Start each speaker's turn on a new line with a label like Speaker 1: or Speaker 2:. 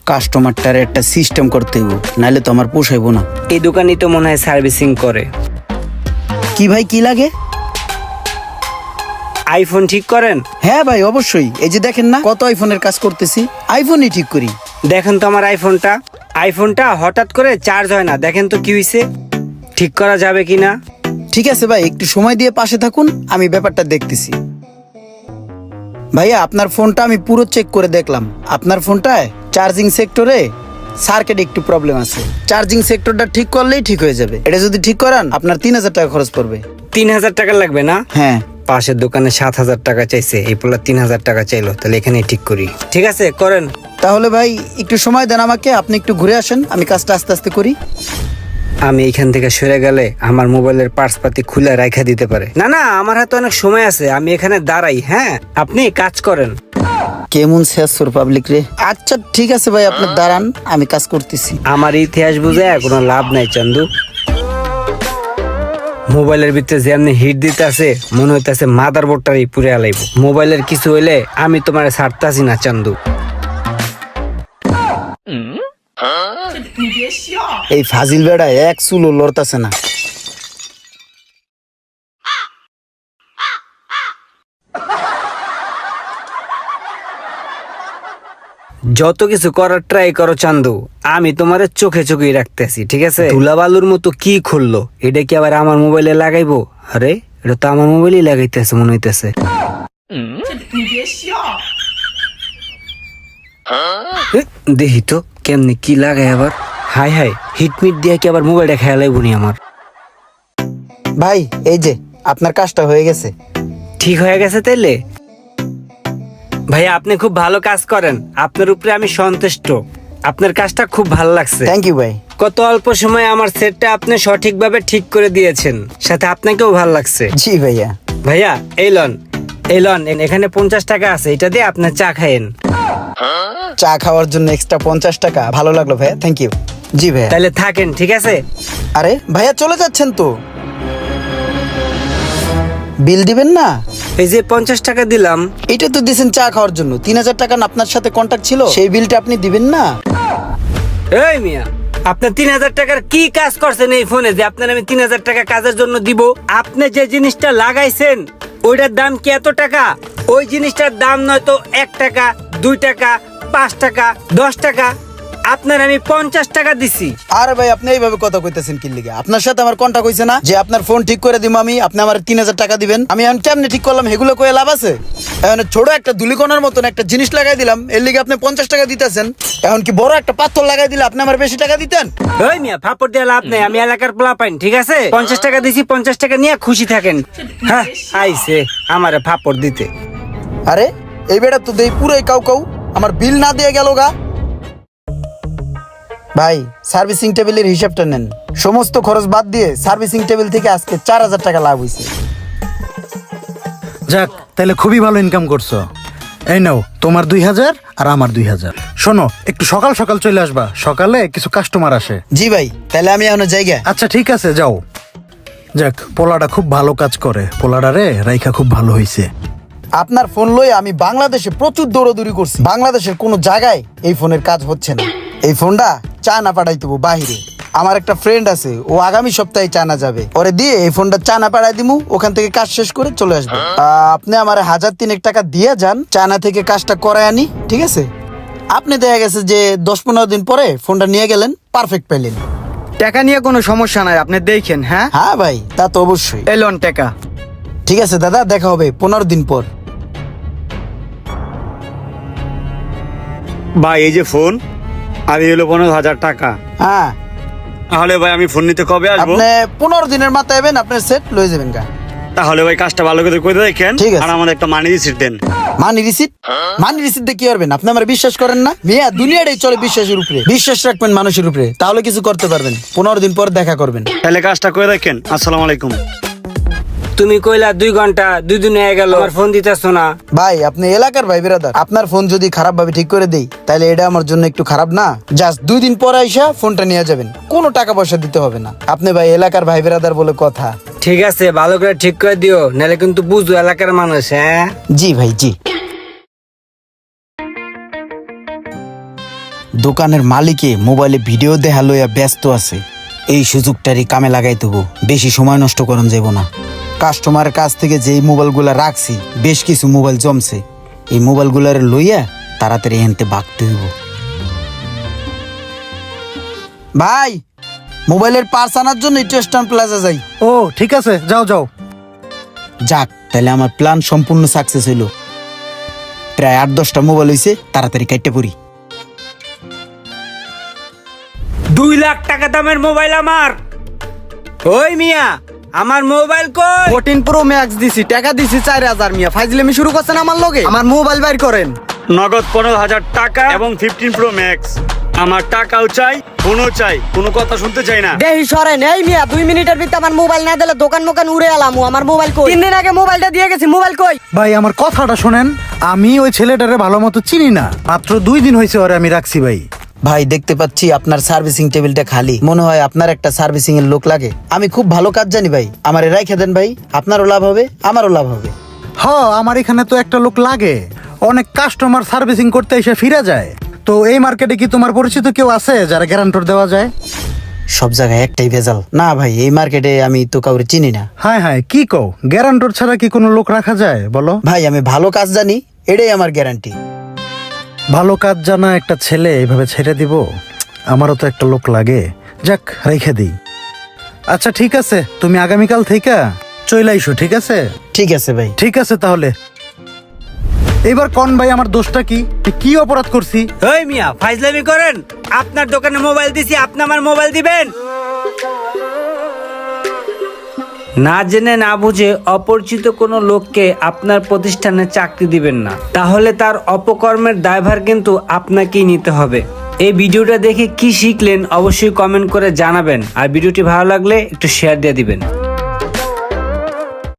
Speaker 1: কাস্টমারটার একটা সিস্টেম করতে হইব, নাহলে তো আমার পোষাইবো না।
Speaker 2: এই দোকানই তো মনে হয় সার্ভিসিং করে।
Speaker 1: কি ভাই, কি লাগে?
Speaker 2: আইফোন ঠিক করেন?
Speaker 1: হ্যাঁ ভাই, অবশ্যই। এই যে দেখেন না কত আইফোনের কাজ করতেছি, আইফোনই ঠিক করি।
Speaker 2: দেখেন তো আমার আইফোনটা হঠাৎ করে চার্জ হয় না, দেখেন তো কি হয়েছে, ঠিক করা যাবে কিনা।
Speaker 1: ঠিক আছে ভাই, একটু সময় দিয়ে পাশে থাকুন, আমি ব্যাপারটা দেখতেছি। ভাইয়া, আপনার ফোনটা আমি পুরো চেক করে দেখলাম। আপনার ফোনটায় চার্জিং সেক্টরে সার্কিট একটু প্রবলেম আছে। চার্জিং সেক্টরটা ঠিক করলেই ঠিক হয়ে যাবে। এটা যদি ঠিক করান আপনার 3000 টাকা খরচ পড়বে।
Speaker 2: 3000 টাকা লাগবে না?
Speaker 1: হ্যাঁ।
Speaker 2: পাশের দোকানে 7000 টাকা চাইছে, এই পোলা 3000 টাকা চাইলো, তাহলে এখানে ঠিক করি। ঠিক আছে, করেন।
Speaker 1: তাহলে ভাই একটু সময় দেন আমাকে, আপনি একটু ঘুরে আসেন, আমি কাজটা আস্তে আস্তে করি।
Speaker 2: আমি এইখান থেকে সরে গেলে আমার মোবাইলের পার্টস পাতি খুলে রাখা দিতে পারে। না না, আমার হাতে অনেক সময় আছে, আমি এখানে দাঁড়াই। হ্যাঁ, আপনি কাজ করেন।
Speaker 1: কেমন শেষ পাবলিক রে। আচ্ছা ঠিক আছে ভাই, আপনি দাঁড়ান, আমি কাজ করতেছি।
Speaker 2: আমার ইতিহাস বুঝে কোনো লাভ নাই চান্দু। মোবাইলের ভিতরে যে আপনি হিট দিতে আছে, মনে হইতেছে মাদার বোর্ডটারই পুরে আলাইব। মোবাইলের কিছু হইলে আমি তোমার ছাড়তাছি না চান্দু।
Speaker 1: এই ফাজিল বেড়া এক চুলো লড়তাছে না।
Speaker 2: যত কিছু করার ট্রাই করো চান্দু, আমি তোমার চোখে চোখেই রাখতেছি। ঠিক আছে, ধুলাবালুর মতো কি খুললো, এটা কি আবার আমার মোবাইলে লাগাইবো? আরে এটা তো আমার মোবাইলেই লাগাইতেছে মনে হইতেছে। দেখি তো কেমনি কি লাগাই আবার। হাই হাই, হিটমিট দিয়ে কি আবার মোবাইলটা খেয়াল লাইবনি আমার।
Speaker 1: ভাই এই যে আপনার কাজটা হয়ে গেছে।
Speaker 2: ঠিক হয়ে গেছে তাইলে? ভাইয়া আপনি খুব ভালো কাজ করেন, আপনার উপরে আমি সন্তুষ্ট। আপনার কাজটা খুব ভালো লাগছে।
Speaker 1: থ্যাংক ইউ ভাই।
Speaker 2: কত অল্প সময়ে আমার সেটটা আপনি সঠিকভাবে ঠিক করে দিয়েছেন, সাথে আপনাকেও ভালো লাগছে।
Speaker 1: জি ভাইয়া।
Speaker 2: ভাইয়া এই লন, এখানে 50 টাকা আছে, এটা দিয়ে আপনার চা খায়েন।
Speaker 1: চা খাওয়ার জন্য এক্সট্রা 50 টাকা? ভালো লাগলো ভাইয়া, থ্যাংক ইউ। জি ভাইয়া।
Speaker 2: তাহলে থাকেন, ঠিক আছে?
Speaker 1: আরে ভাইয়া চলে যাচ্ছেন তো? বিল দিবেন না?
Speaker 2: এই যে 50 টাকা দিলাম।
Speaker 1: এটা তো দিয়েছেন চা খাওয়ার জন্য। 3000 টাকা না আপনার সাথে কন্ট্যাক্ট ছিল, সেই বিলটা আপনি দিবেন না?
Speaker 2: এই মিয়া, আপনার 3000 টাকার কি কাজ করছেন এই ফোনে যে আপনার আমি 3000 টাকা কাজের জন্য দিব? আপনি যে জিনিসটা লাগাইছেন ওইটার দাম কি এত টাকা? ওই জিনিসটার দাম নয়তো 1 টাকা, 2 টাকা, 5 টাকা, 10 টাকা। আপনার আমি 50 টাকা দিছি।
Speaker 1: আরে ভাই, আপনি এইভাবে কথা কইতেছেন কি লিগে? আপনার সাথে আমার কন্ট্যাক্ট হইছে না যে আপনার ফোন ঠিক করে দিব আমি, আপনি আমার 3000 টাকা দিবেন? আমি এখন কেমনে ঠিক করলাম এগুলো কয়ে লাভ আছে? এখন ছোট একটা ধুলিকণার মতন একটা জিনিস লাগাই দিলাম, এর লিগে আপনি 50 টাকা দিতেছেন। এখন কি বড় একটা পাথর লাগাই দিলে আপনি আমার বেশি টাকা দিতেন?
Speaker 2: ওই মিয়া, ফাপড় দিয়ে লাভ নেই, আমি এলাকার পোলা পাইন। ঠিক আছে, 50 টাকা দিছি, 50 টাকা নিয়ে খুশি থাকেন। হ্যাঁ, আইছে আমারে ফাপড় দিতে।
Speaker 1: আরে এই বেটা তো দেই পুরাই কাউ কাউ, আমার বিল না দিয়ে গেল গা। ভাই সার্ভিসিং টেবিলের হিসাবটা নেন, সমস্ত খরচ বাদ দিয়ে সার্ভিসিং টেবিল থেকে আজকে 4000 টাকা লাভ হয়েছে।
Speaker 3: যাক, তাহলে খুবই ভালো ইনকাম করছো। এই নাও তোমার 2000 আর আমার 2000। শোনো, একটু সকাল সকাল চলে আসবা, সকালে কিছু কাস্টমার আসে।
Speaker 1: জি ভাই, তাহলে আমি এখন জায়গা।
Speaker 3: আচ্ছা ঠিক আছে, যাও। যাক, পোলাটা খুব ভালো কাজ করে, পোলাটা রে রাইখা খুব ভালো হইছে।
Speaker 1: আপনার ফোন লয়ে আমি বাংলাদেশে প্রচুর দৌড়াদৌড়ি করছি, বাংলাদেশের কোনো জায়গায় এই ফোনের কাজ হচ্ছে না। এই ফোনটা চায়না পাঠাই দেবো বাহিরে। আমার একটা ফ্রেন্ড আছে, ও আগামী সপ্তাহে চায়না যাবে, ওরে দিয়ে এই ফোনটা চায়না পাঠাই দিমু, ওখান থেকে কাজ শেষ করে চলে আসবে। আপনি আমার 1003 টাকা দিয়ে যান, চায়না থেকে কাজটা করায় আনি। ঠিক আছে, আপনি দেখা গেছে যে 10-15 দিন পরে ফোনটা নিয়ে গেলেন, পারফেক্ট পেলেন।
Speaker 4: টাকা নিয়ে কোনো সমস্যা নাই, আপনি দেখেন। হ্যাঁ
Speaker 1: হ্যাঁ ভাই, তা তো অবশ্যই।
Speaker 4: এলন টাকা।
Speaker 1: ঠিক আছে দাদা, দেখা হবে 15 দিন পর।
Speaker 5: ভাই এই যে ফোন, আমি হলো 15,000 টাকা।
Speaker 1: হ্যাঁ,
Speaker 5: তাহলে ভাই আমি ফোন নিতে কবে আসবো?
Speaker 1: আপনি 15 দিনের মাথায় যাবেন, আপনার সেট লয়ে যাবেন গা।
Speaker 5: তাহলে ভাই কাজটা ভালো করে দেখেন,
Speaker 1: ঠিক আছে।
Speaker 5: আর আমাদের একটা মানি রিসিট দেন।
Speaker 1: Money receipt? মানি রিসিট দিয়ে কি করবেন? আপনি আমার বিশ্বাস করেন না? মিয়া, দুনিয়াটাই চলে বিশ্বাসের উপরে। বিশ্বাস রাখবেন মানুষের উপরে, তাহলে কিছু করতে পারবেন। 15 দিন পর দেখা করবেন।
Speaker 5: তাহলে কাজটা করে দেখেন। আসসালামু আলাইকুম।
Speaker 2: তুমি কইলা 2 ঘন্টা, 2 দিন হয়ে গেল, আমার ফোন দিতেছ না।
Speaker 1: ভাই আপনি এলাকার ভাই বিরাদার, আপনার ফোন যদি খারাপ ভাবে ঠিক করে দেই তাহলে এটা আমার জন্য একটু খারাপ না? জাস্ট 2 দিন পর আইসা ফোনটা নিয়ে যাবেন, কোনো টাকা পয়সা দিতে হবে না। আপনি ভাই এলাকার ভাই বিরাদার বলে কথা।
Speaker 2: ঠিক আছে, ভালো করে ঠিক করে দিও, নাহলে কিন্তু বুঝো এলাকার মানুষ। হ্যাঁ
Speaker 1: জি ভাই, জি। দোকানের মালিকে মোবাইলে ভিডিও দেখা লইয়া ব্যস্ত আছে। এই সুযোগটারই কামে লাগাই দেবো, বেশি সময় নষ্ট করন যাব না। কাস্টমারের কাছ থেকে যেই মোবাইলগুলা রাখছি, বেশ কিছু মোবাইল জমছে। এই মোবাইলগুলার লইয়া তাড়াতাড়ি এনতে বাগতে হইব। ভাই, মোবাইলের পার্স আনার জন্য একটু স্টান প্লাজা যাই।
Speaker 3: ও ঠিক আছে, যাও যাও।
Speaker 1: যাক, তাহলে আমার প্ল্যান সম্পূর্ণ সাকসেস হইল। প্রায় 8-10টা মোবাইল হইছে, তাড়াতাড়ি কাটতে পড়ি।
Speaker 2: 2 লাখ টাকা দামের মোবাইল আমার। ওই মিয়া, আমার মোবাইল কই?
Speaker 4: 14 প্রো ম্যাক্স দিছি, টাকা দিছি 4000 মিয়া। ফাইজলামি শুরু করছেন আমার লগে? আমার মোবাইল বাইর করেন।
Speaker 5: নগদ 15,000 টাকা এবং 15 প্রো ম্যাক্স। আমার টাকাও চাই, ফোনও চাই, কোনো কথা শুনতে চাই না।
Speaker 6: দেহি সরেন। এই মিয়া, 2 মিনিটের ভিতরে আমার মোবাইল না দিলে দোকান মোকান উড়ে এলাম। আমার মোবাইল কই? 3 দিন আগে মোবাইলটা দিয়ে গেছি, মোবাইল কই?
Speaker 3: ভাই আমার কথাটা শোনেন, আমি ওই ছেলেটারে ভালো মতো চিনি না, মাত্র 2 দিন হয়েছে ওরে আমি রাখছি ভাই।
Speaker 1: ভাই, দেখতে পাচ্ছি আপনার সার্ভিসিং টেবিলটা খালি। মনে হয় আপনার একটা সার্ভিসিং এর লোক লাগে। আমি খুব ভালো কাজ জানি ভাই, আমারে রাইখে দেন ভাই। আপনারও লাভ হবে, আমারও লাভ হবে।
Speaker 3: আমার এখানে তো একটা লোক লাগে, অনেক কাস্টমার সার্ভিসিং করতে এসে ফিরে যায়। তো এই মার্কেটে কি তোমার পরিচিত কেউ আছে যারা গ্যারান্টর দেওয়া যায়?
Speaker 1: সব জায়গায় একটাই ভেজাল। না ভাই, এই মার্কেটে আমি তো কাউরে চিনি না।
Speaker 3: হ্যাঁ কি কও, গ্যারান্টর ছাড়া কি কোনো লোক রাখা যায় বলো?
Speaker 1: ভাই, আমি ভালো কাজ জানি, এটাই আমার গ্যারান্টি।
Speaker 3: ভালো কাজ জানা একটা ছেলে এইভাবে ছেড়ে দিব? আমারও তো একটা লোক লাগে, যাক রেখে দিই। আচ্ছা ঠিক আছে, তুমি আগামীকাল থেকে চলে আইসো, ঠিক আছে?
Speaker 1: ঠিক আছে ভাই।
Speaker 3: ঠিক আছে তাহলে। এবার কোন ভাই আমার দোষটা কি, কি অপরাধ করছি?
Speaker 2: ওই মিয়া, ফাইজলামি করেন? আপনার দোকানে মোবাইল দিছি, আপনি আমার মোবাইল দিবেন? না জেনে না বুঝে অপরিচিত কোনো লোককে আপনার প্রতিষ্ঠানে চাকরি দিবেন না, তাহলে তার অপকর্মের দায়ভার কিন্তু আপনাকেই নিতে হবে। এই ভিডিওটা দেখে কি শিখলেন অবশ্যই কমেন্ট করে জানাবেন, আর ভিডিওটি ভালো লাগলে একটু শেয়ার দিয়ে দিবেন।